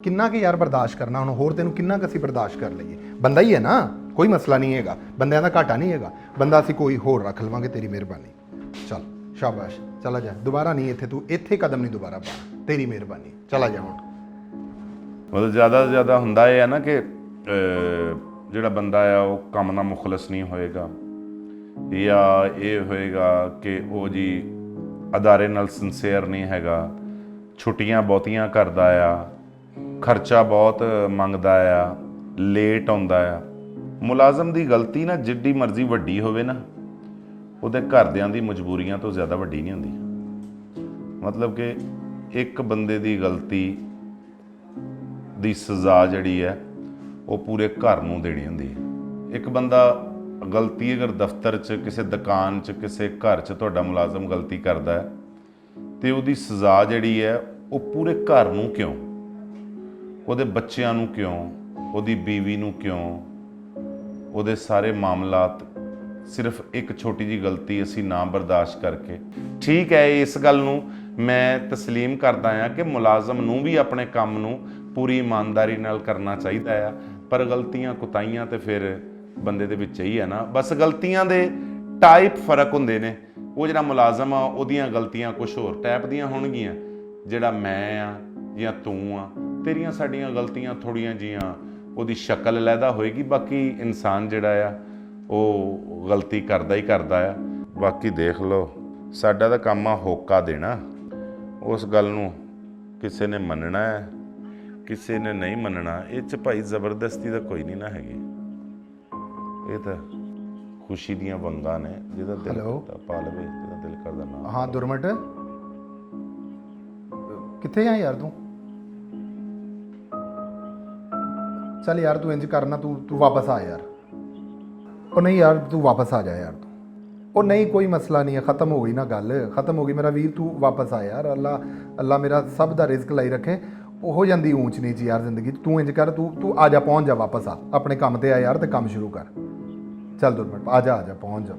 ਕਿੰਨਾ ਕਿ ਯਾਰ ਬਰਦਾਸ਼ਤ ਕਰਨਾ ਹੁਣ ਹੋਰ ਤੈਨੂੰ ਕਿੰਨਾ ਕੁ ਅਸੀਂ ਬਰਦਾਸ਼ਤ ਕਰ ਲਈਏ। ਬੰਦਾ ਹੀ ਹੈ ਨਾ, ਕੋਈ ਮਸਲਾ ਨਹੀਂ ਹੈਗਾ, ਬੰਦਿਆਂ ਦਾ ਘਾਟਾ ਨਹੀਂ ਹੈਗਾ। ਬੰਦਾ ਅਸੀਂ ਕੋਈ ਹੋਰ ਰੱਖ ਲਵਾਂਗੇ, ਤੇਰੀ ਮਿਹਰਬਾਨੀ। ਚੱਲ ਸ਼ਾਬਾਸ਼, ਚਲਾ ਜਾ, ਦੁਬਾਰਾ ਨਹੀਂ ਇੱਥੇ, ਤੂੰ ਇੱਥੇ ਕਦਮ ਨਹੀਂ ਦੁਬਾਰਾ ਪਾਣਾ, ਤੇਰੀ ਮਿਹਰਬਾਨੀ, ਚਲਾ ਜਾ ਹੁਣ। ਮਤਲਬ ਜ਼ਿਆਦਾ ਤੋਂ ਜ਼ਿਆਦਾ ਹੁੰਦਾ ਇਹ ਹੈ ਨਾ ਕਿ ਜਿਹੜਾ ਬੰਦਾ ਆ ਉਹ ਕੰਮ ਨਾਲ ਮੁਖਲਸ ਨਹੀਂ ਹੋਏਗਾ, ਜਾਂ ਇਹ ਹੋਏਗਾ ਕਿ ਉਹ ਜੀ ਅਦਾਰੇ ਨਾਲ ਸਿੰਸੀਅਰ ਨਹੀਂ ਹੈਗਾ, ਛੁੱਟੀਆਂ ਬਹੁਤੀਆਂ ਕਰਦਾ ਆ, ਖਰਚਾ ਬਹੁਤ ਮੰਗਦਾ ਆ, ਲੇਟ ਆਉਂਦਾ ਆ। ਮੁਲਾਜ਼ਮ ਦੀ ਗਲਤੀ ਨਾ ਜਿੱਡੀ ਮਰਜ਼ੀ ਵੱਡੀ ਹੋਵੇ ਨਾ, ਉਹਦੇ ਘਰਦਿਆਂ ਦੀ ਮਜਬੂਰੀਆਂ ਤੋਂ ਜ਼ਿਆਦਾ ਵੱਡੀ ਨਹੀਂ ਹੁੰਦੀ। ਮਤਲਬ ਕਿ ਇੱਕ ਬੰਦੇ ਦੀ ਗਲਤੀ ਦੀ ਸਜ਼ਾ ਜਿਹੜੀ ਹੈ ਉਹ ਪੂਰੇ ਘਰ ਨੂੰ ਦੇਣੀ ਹੁੰਦੀ ਹੈ। ਇੱਕ ਬੰਦਾ ਗਲਤੀ ਅਗਰ ਦਫ਼ਤਰ 'ਚ, ਕਿਸੇ ਦੁਕਾਨ 'ਚ, ਕਿਸੇ ਘਰ 'ਚ ਤੁਹਾਡਾ ਮੁਲਾਜ਼ਮ ਗਲਤੀ ਕਰਦਾ ਹੈ ਤੇ ਉਹਦੀ ਸਜ਼ਾ ਜਿਹੜੀ ਹੈ ਉਹ ਪੂਰੇ ਘਰ ਨੂੰ ਕਿਉਂ, ਉਹਦੇ ਬੱਚਿਆਂ ਨੂੰ ਕਿਉਂ, ਉਹਦੀ ਬੀਵੀ ਨੂੰ ਕਿਉਂ, ਉਹਦੇ ਸਾਰੇ ਮਾਮਲਾਤ ਸਿਰਫ ਇੱਕ ਛੋਟੀ ਜਿਹੀ ਗਲਤੀ ਅਸੀਂ ਨਾ ਬਰਦਾਸ਼ਤ ਕਰਕੇ। ਠੀਕ ਹੈ, ਇਸ ਗੱਲ ਨੂੰ ਮੈਂ ਤਸਲੀਮ ਕਰਦਾ ਹਾਂ ਕਿ ਮੁਲਾਜ਼ਮ ਨੂੰ ਵੀ ਆਪਣੇ ਕੰਮ ਨੂੰ ਪੂਰੀ ਇਮਾਨਦਾਰੀ ਨਾਲ ਕਰਨਾ ਚਾਹੀਦਾ ਆ, ਪਰ ਗਲਤੀਆਂ ਕੁਤਾਹੀਆਂ ਤੇ ਫਿਰ ਬੰਦੇ ਦੇ ਵਿੱਚ ਹੀ ਹੈ ਨਾ। ਬਸ ਗਲਤੀਆਂ ਦੇ ਟਾਈਪ ਫਰਕ ਹੁੰਦੇ ਨੇ। ਉਹ ਜਿਹੜਾ ਮੁਲਾਜ਼ਮ ਆ ਉਹਦੀਆਂ ਗਲਤੀਆਂ ਕੁਛ ਹੋਰ ਟਾਈਪ ਦੀਆਂ ਹੋਣਗੀਆਂ, ਜਿਹੜਾ ਮੈਂ ਆ ਜਾਂ ਤੂੰ ਆ, ਤੇਰੀਆਂ ਸਾਡੀਆਂ ਗਲਤੀਆਂ ਥੋੜ੍ਹੀਆਂ ਜੀਆਂ ਉਹਦੀ ਸ਼ਕਲ ਅਲੱਗਾ ਹੋਏਗੀ। ਬਾਕੀ ਇਨਸਾਨ ਜਿਹੜਾ ਆ ਉਹ ਗਲਤੀ ਕਰਦਾ ਹੀ ਕਰਦਾ ਆ। ਬਾਕੀ ਦੇਖ ਲਓ, ਸਾਡਾ ਤਾਂ ਕੰਮ ਆ ਹੋਕਾ ਦੇਣਾ। ਉਸ ਗੱਲ ਨੂੰ ਕਿਸੇ ਨੇ ਮੰਨਣਾ ਹੈ, ਕਿਸੇ ਨੇ ਨਹੀਂ ਮੰਨਣਾ। ਇਹ 'ਚ ਭਾਈ ਜ਼ਬਰਦਸਤੀ ਤਾਂ ਕੋਈ ਨਹੀਂ ਨਾ ਹੈਗੀ। ਇਹ ਤਾਂ ਖੁਸ਼ੀ ਦੀਆਂ ਵੰਗਾਂ ਨੇ, ਜਿਹਦਾ ਦਿਲ ਕਰਦਾ ਪਾ ਲਵੇ, ਜਿਹਦਾ ਦਿਲ ਕਰਦਾ ਨਾ। ਹਾਂ ਦੁਰਮਟ, ਕਿੱਥੇ ਆ ਯਾਰ ਤੂੰ? ਚੱਲ ਯਾਰ ਤੂੰ ਇੰਜ ਕਰਨਾ, ਤੂੰ ਵਾਪਸ ਆ ਯਾਰ। ਉਹ ਨਹੀਂ ਯਾਰ, ਤੂੰ ਵਾਪਸ ਆ ਜਾ ਯਾਰ ਤੂੰ। ਉਹ ਨਹੀਂ, ਕੋਈ ਮਸਲਾ ਨਹੀਂ ਹੈ, ख़त्म हो गई ना गल, ख़त्म हो गई मेरा वीर। तू वापस आ यार, अल्लाह मेरा सब दा रिज़्क लाई रखे। ਉਹ ਹੋ ਜਾਂਦੀ ਊਂਚ ਨੀਚ ਯਾਰ ਜ਼ਿੰਦਗੀ। ਤੂੰ ਇੰਜ ਕਰ, ਤੂੰ ਆ ਜਾ, ਪਹੁੰਚ ਜਾ, ਵਾਪਸ ਆ ਆਪਣੇ ਕੰਮ ਤੇ ਆ ਯਾਰ, ਤੇ ਕੰਮ ਸ਼ੁਰੂ ਕਰ। ਚੱਲ ਦੁਰਮਟ, ਆ ਜਾ ਪਹੁੰਚ ਜਾ।